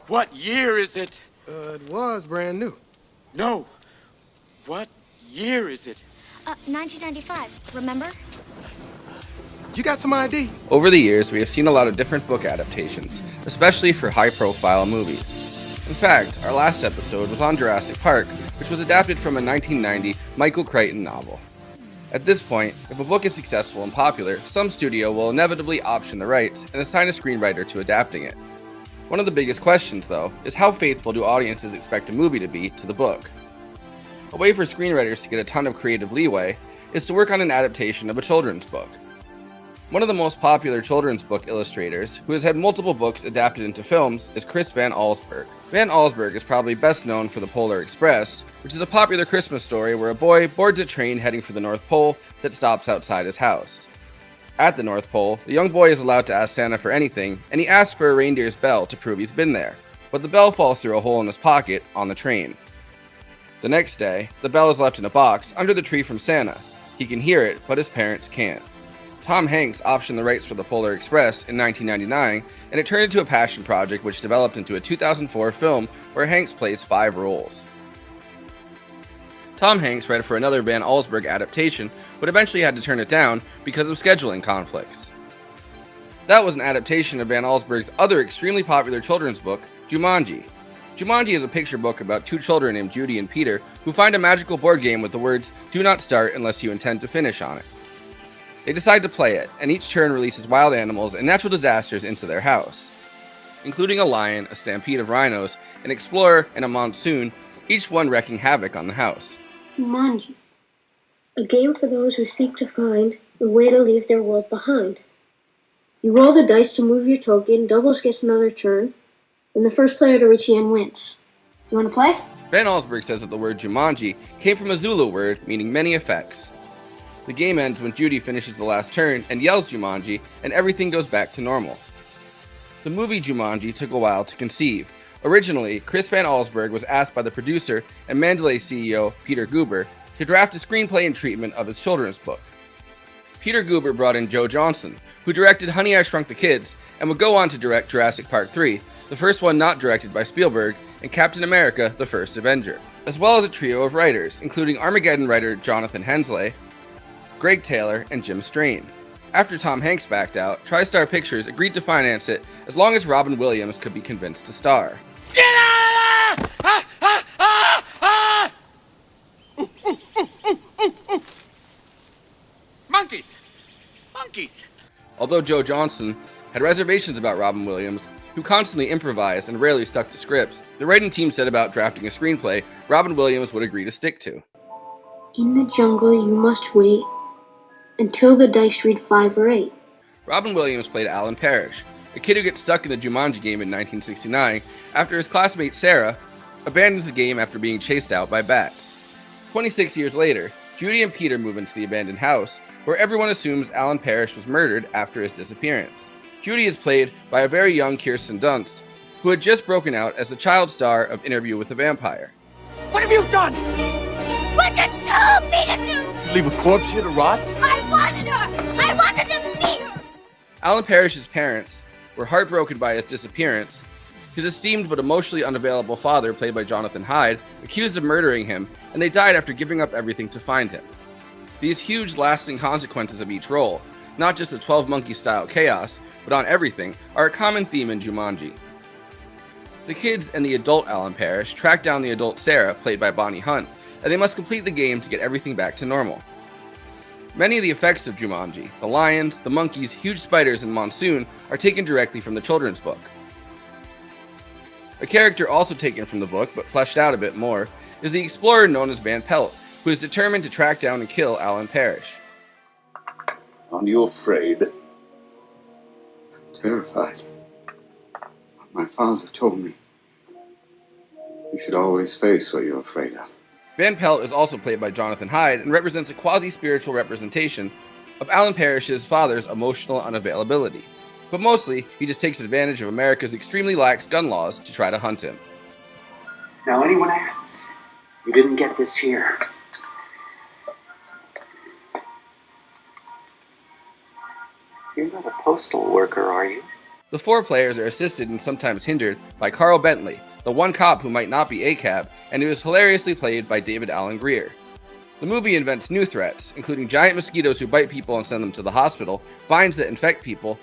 What year is it? It was brand new. No. What year is it? 1995, remember? You got some ID? Over the years, we have seen a lot of different book adaptations, especially for high-profile movies. In fact, our last episode was on Jurassic Park, which was adapted from a 1990 Michael Crichton novel. At this point, if a book is successful and popular, some studio will inevitably option the rights and assign a screenwriter to adapting it. One of the biggest questions, though, is how faithful do audiences expect a movie to be to the book? A way for screenwriters to get a ton of creative leeway is to work on an adaptation of a children's book. One of the most popular children's book illustrators, who has had multiple books adapted into films, is Chris Van Allsburg. Van Allsburg is probably best known for The Polar Express, which is a popular Christmas story where a boy boards a train heading for the North Pole that stops outside his house. At the North Pole, the young boy is allowed to ask Santa for anything, and he asks for a reindeer's bell to prove he's been there, but the bell falls through a hole in his pocket on the train. The next day, the bell is left in a box under the tree from Santa. He can hear it, but his parents can't. Tom Hanks optioned the rights for The Polar Express in 1999, and it turned into a passion project which developed into a 2004 film where Hanks plays 5 roles. Tom Hanks read for another Van Allsburg adaptation, but eventually had to turn it down because of scheduling conflicts. That was an adaptation of Van Allsburg's other extremely popular children's book, Jumanji. Jumanji is a picture book about 2 children named Judy and Peter who find a magical board game with the words, "Do not start unless you intend to finish" on it. They decide to play it, and each turn releases wild animals and natural disasters into their house, including a lion, a stampede of rhinos, an explorer, and a monsoon, each one wreaking havoc on the house. Jumanji, a game for those who seek to find a way to leave their world behind. You roll the dice to move your token, doubles gets another turn, and the first player to reach the end wins. You want to play? Van Allsburg says that the word Jumanji came from a Zulu word meaning many effects. The game ends when Judy finishes the last turn and yells Jumanji, and everything goes back to normal. The movie Jumanji took a while to conceive. Originally, Chris Van Allsburg was asked by the producer and Mandalay CEO Peter Guber to draft a screenplay and treatment of his children's book. Peter Guber brought in Joe Johnston, who directed Honey, I Shrunk the Kids, and would go on to direct Jurassic Park 3, the first one not directed by Spielberg, and Captain America, the First Avenger, as well as a trio of writers, including Armageddon writer Jonathan Hensleigh, Greg Taylor, and Jim Strain. After Tom Hanks backed out, TriStar Pictures agreed to finance it as long as Robin Williams could be convinced to star. Get out of there! Ah, ah, ah, ah! Ooh, ooh, ooh, ooh, ooh, ooh. Monkeys! Monkeys! Although Joe Johnston had reservations about Robin Williams, who constantly improvised and rarely stuck to scripts, the writing team said about drafting a screenplay Robin Williams would agree to stick to. In the jungle you must wait until the dice read 5 or 8. Robin Williams played Alan Parrish, a kid who gets stuck in the Jumanji game in 1969 after his classmate Sarah abandons the game after being chased out by bats. 26 years later, Judy and Peter move into the abandoned house, where everyone assumes Alan Parrish was murdered after his disappearance. Judy is played by a very young Kirsten Dunst, who had just broken out as the child star of Interview with the Vampire. What have you done? What you told me to do! Leave a corpse here to rot? I wanted her! I wanted to meet her! Alan Parrish's parents were heartbroken by his disappearance. His esteemed but emotionally unavailable father, played by Jonathan Hyde, accused of murdering him, and they died after giving up everything to find him. These huge, lasting consequences of each role, not just the 12 Monkeys-style chaos, but on everything, are a common theme in Jumanji. The kids and the adult Alan Parrish track down the adult Sarah, played by Bonnie Hunt, and they must complete the game to get everything back to normal. Many of the effects of Jumanji, the lions, the monkeys, huge spiders, and monsoon, are taken directly from the children's book. A character also taken from the book, but fleshed out a bit more, is the explorer known as Van Pelt, who is determined to track down and kill Alan Parrish. Aren't you afraid? Terrified. My father told me you should always face what you're afraid of. Van Pelt is also played by Jonathan Hyde and represents a quasi-spiritual representation of Alan Parrish's father's emotional unavailability. But mostly, he just takes advantage of America's extremely lax gun laws to try to hunt him. Now anyone asks, you didn't get this here. You're not a postal worker, are you? The 4 players are assisted and sometimes hindered by Carl Bentley, the one cop who might not be ACAB, and who is hilariously played by David Alan Grier. The movie invents new threats, including giant mosquitoes who bite people and send them to the hospital, vines that infect people,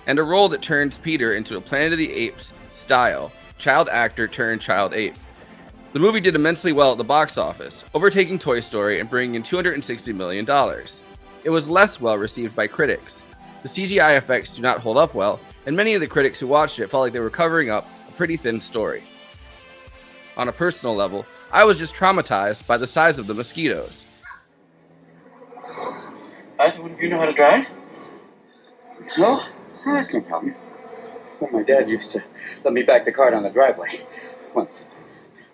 and a role that turns Peter into a Planet of the Apes style child actor turned child ape. The movie did immensely well at the box office, overtaking Toy Story and bringing in $260 million. It was less well received by critics. The CGI effects do not hold up well, and many of the critics who watched it felt like they were covering up a pretty thin story. On a personal level, I was just traumatized by the size of the mosquitoes. Either one of you know how to drive? No? That's no problem. Well, my dad used to let me back the car down the driveway once.